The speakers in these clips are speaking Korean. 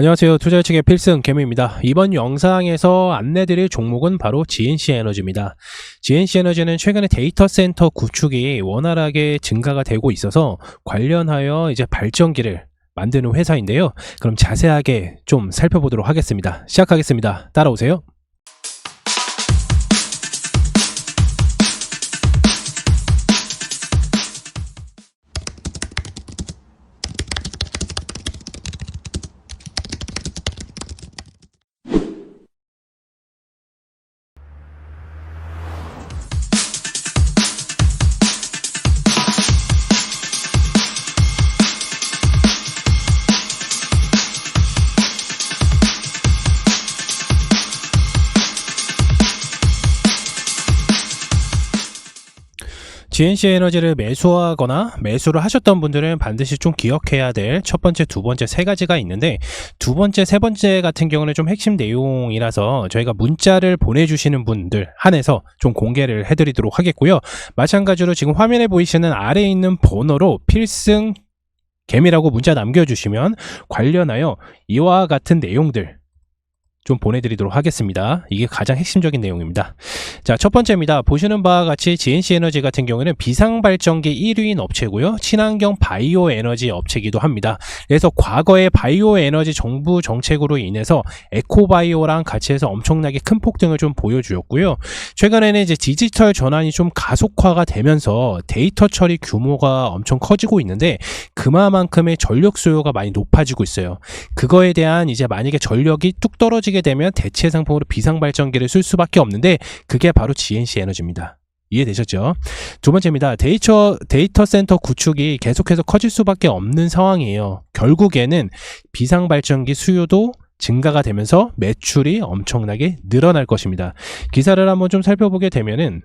안녕하세요. 투자예측의 필승 개미입니다. 이번 영상에서 안내드릴 종목은 바로 GNC에너지입니다. GNC에너지는 최근에 데이터 센터 구축이 원활하게 증가가 되고 있어서 관련하여 이제 발전기를 만드는 회사인데요. 그럼 자세하게 좀 살펴보도록 하겠습니다. 시작하겠습니다. 따라오세요. GNC에너지를 매수하거나 매수를 하셨던 분들은 반드시 좀 기억해야 될 첫 번째, 두 번째 세 가지가 있는데, 두 번째, 세 번째 같은 경우는 좀 핵심 내용이라서 저희가 문자를 보내주시는 분들 한해서 좀 공개를 해드리도록 하겠고요. 마찬가지로 지금 화면에 보이시는 아래에 있는 번호로 필승 개미라고 문자 남겨주시면 관련하여 이와 같은 내용들 좀 보내드리도록 하겠습니다. 이게 가장 핵심적인 내용입니다. 자, 첫 번째입니다. 보시는 바와 같이 GNC에너지 같은 경우는 비상발전기 1위인 업체고요. 친환경 바이오 에너지 업체이기도 합니다. 그래서 과거에 바이오 에너지 정부 정책으로 인해서 에코바이오랑 같이 해서 엄청나게 큰 폭등을 좀 보여주었고요. 최근에는 이제 디지털 전환이 좀 가속화가 되면서 데이터 처리 규모가 엄청 커지고 있는데, 그만큼의 전력 수요가 많이 높아지고 있어요. 그거에 대한 이제 만약에 전력이 뚝 떨어지게 되면 대체 상품으로 비상발전기를 쓸 수밖에 없는데, 그게 바로 GNC에너지입니다. 이해되셨죠? 두 번째입니다. 데이터 센터 구축이 계속해서 커질 수밖에 없는 상황이에요. 결국에는 비상발전기 수요도 증가가 되면서 매출이 엄청나게 늘어날 것입니다. 기사를 한번 좀 살펴보게 되면은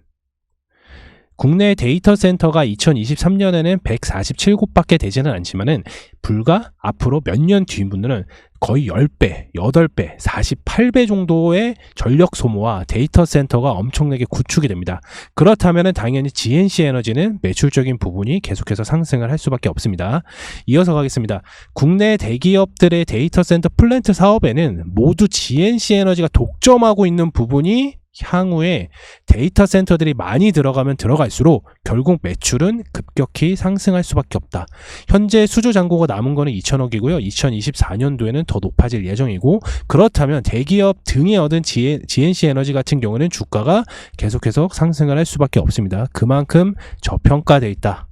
국내 데이터 센터가 2023년에는 147곳밖에 되지는 않지만은 불과 앞으로 몇 년 뒤분들은 거의 10배, 8배, 48배 정도의 전력 소모와 데이터 센터가 엄청나게 구축이 됩니다. 그렇다면 당연히 GNC에너지는 매출적인 부분이 계속해서 상승을 할 수밖에 없습니다. 이어서 가겠습니다. 국내 대기업들의 데이터 센터 플랜트 사업에는 모두 GNC에너지가 독점하고 있는 부분이 향후에 데이터 센터들이 많이 들어가면 들어갈수록 결국 매출은 급격히 상승할 수밖에 없다. 현재 수주 잔고가 남은 거는 2천억이고요. 2024년도에는 더 높아질 예정이고, 그렇다면 대기업 등에 얻은 GNC에너지 같은 경우는 주가가 계속해서 상승을 할 수밖에 없습니다. 그만큼 저평가되어 있다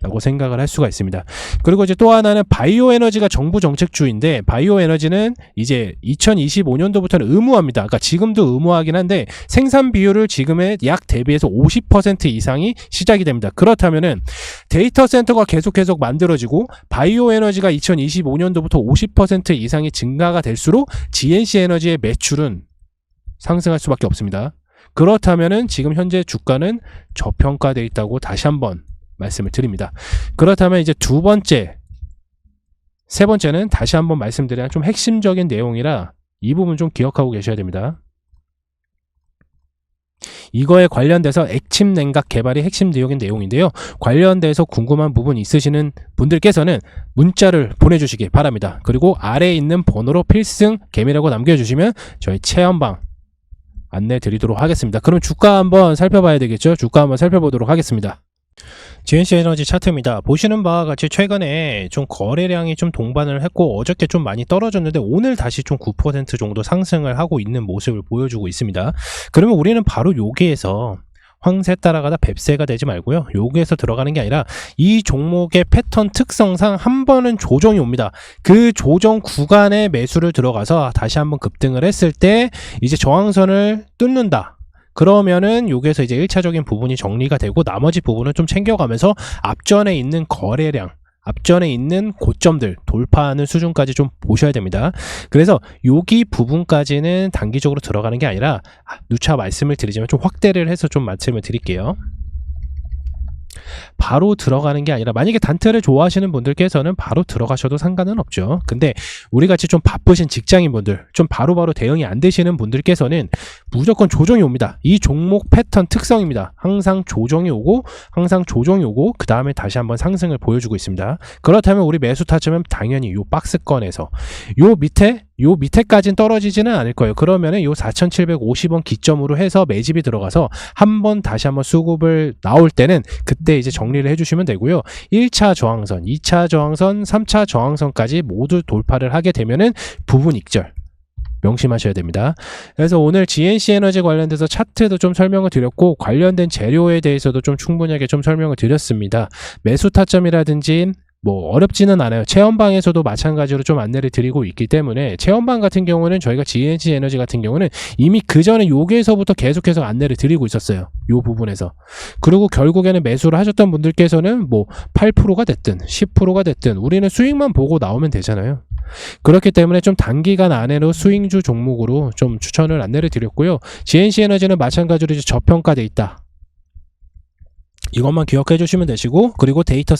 라고 생각을 할 수가 있습니다. 그리고 이제 또 하나는 바이오 에너지가 정부 정책주인데, 바이오 에너지는 이제 2025년도부터는 의무화입니다. 그러니까 지금도 의무화하긴 한데 생산 비율을 지금의 약 대비해서 50% 이상이 시작이 됩니다. 그렇다면은 데이터 센터가 계속해서 만들어지고 바이오 에너지가 2025년도부터 50% 이상이 증가가 될수록 GNC 에너지의 매출은 상승할 수밖에 없습니다. 그렇다면은 지금 현재 주가는 저평가되어 있다고 다시 한번 말씀을 드립니다. 그렇다면 이제 두 번째, 세 번째는 다시 한번 말씀드려야 좀 핵심적인 내용이라 이 부분 좀 기억하고 계셔야 됩니다. 이거에 관련돼서 액침 냉각 개발이 핵심 내용인 내용인데요. 관련돼서 궁금한 부분 있으시는 분들께서는 문자를 보내주시기 바랍니다. 그리고 아래에 있는 번호로 필승 개미라고 남겨주시면 저희 체험방 안내 드리도록 하겠습니다. 그럼 주가 한번 살펴봐야 되겠죠? 주가 한번 살펴보도록 하겠습니다. GNC에너지 차트입니다. 보시는 바와 같이 최근에 좀 거래량이 좀 동반을 했고, 어저께 좀 많이 떨어졌는데 오늘 다시 좀 9% 정도 상승을 하고 있는 모습을 보여주고 있습니다. 그러면 우리는 바로 여기에서 황새 따라가다 뱁새가 되지 말고요, 여기에서 들어가는 게 아니라 이 종목의 패턴 특성상 한 번은 조정이 옵니다. 그 조정 구간에 매수를 들어가서 다시 한번 급등을 했을 때 이제 저항선을 뚫는다. 그러면은 여기에서 이제 1차적인 부분이 정리가 되고, 나머지 부분은 좀 챙겨가면서 앞전에 있는 거래량, 앞전에 있는 고점들 돌파하는 수준까지 좀 보셔야 됩니다. 그래서 여기 부분까지는 단기적으로 들어가는 게 아니라 누차 말씀을 드리지만 좀 확대를 해서 좀 말씀을 드릴게요. 바로 들어가는 게 아니라 만약에 단타를 좋아하시는 분들께서는 바로 들어가셔도 상관은 없죠. 근데 우리 같이 좀 바쁘신 직장인분들, 좀 바로바로 대응이 안 되시는 분들께서는 무조건 조정이 옵니다. 이 종목 패턴 특성입니다. 항상 조정이 오고 그 다음에 다시 한번 상승을 보여주고 있습니다. 그렇다면 우리 매수 타점은 당연히 요 박스권에서 요 밑에까지는 떨어지지는 않을 거예요. 그러면은 요 4,750원 기점으로 해서 매집이 들어가서 다시 한번 수급을 나올 때는 그때 이제 정리를 해주시면 되고요. 1차 저항선, 2차 저항선, 3차 저항선까지 모두 돌파를 하게 되면은 부분 익절. 명심하셔야 됩니다. 그래서 오늘 GNC 에너지 관련돼서 차트도 좀 설명을 드렸고 관련된 재료에 대해서도 좀 충분하게 좀 설명을 드렸습니다. 매수 타점이라든지 뭐 어렵지는 않아요. 체험방에서도 마찬가지로 좀 안내를 드리고 있기 때문에 체험방 같은 경우는 저희가 GNC 에너지 같은 경우는 이미 그 전에 여기에서부터 계속해서 안내를 드리고 있었어요. 요 부분에서. 그리고 결국에는 매수를 하셨던 분들께서는 뭐 8%가 됐든 10%가 됐든 우리는 수익만 보고 나오면 되잖아요. 그렇기 때문에 좀 단기간 안에로 수익주 종목으로 좀 추천을 안내를 드렸고요. GNC 에너지는 마찬가지로 이제 저평가돼 있다. 이것만 기억해 주시면 되시고, 그리고 데이터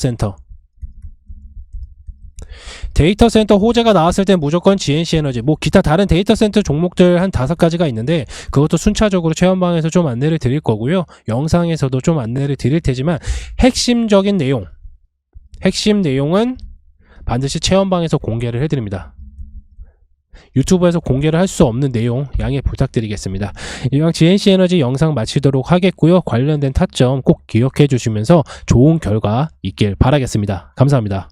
센터 호재가 나왔을 때 무조건 GNC 에너지, 뭐 기타 다른 데이터 센터 종목들 한 5가지가 있는데 그것도 순차적으로 체험방에서 좀 안내를 드릴 거고요. 영상에서도 좀 안내를 드릴 테지만 핵심적인 핵심 내용은 반드시 체험방에서 공개를 해드립니다. 유튜브에서 공개를 할 수 없는 내용 양해 부탁드리겠습니다. 이왕 GNC 에너지 영상 마치도록 하겠고요. 관련된 타점 꼭 기억해 주시면서 좋은 결과 있길 바라겠습니다. 감사합니다.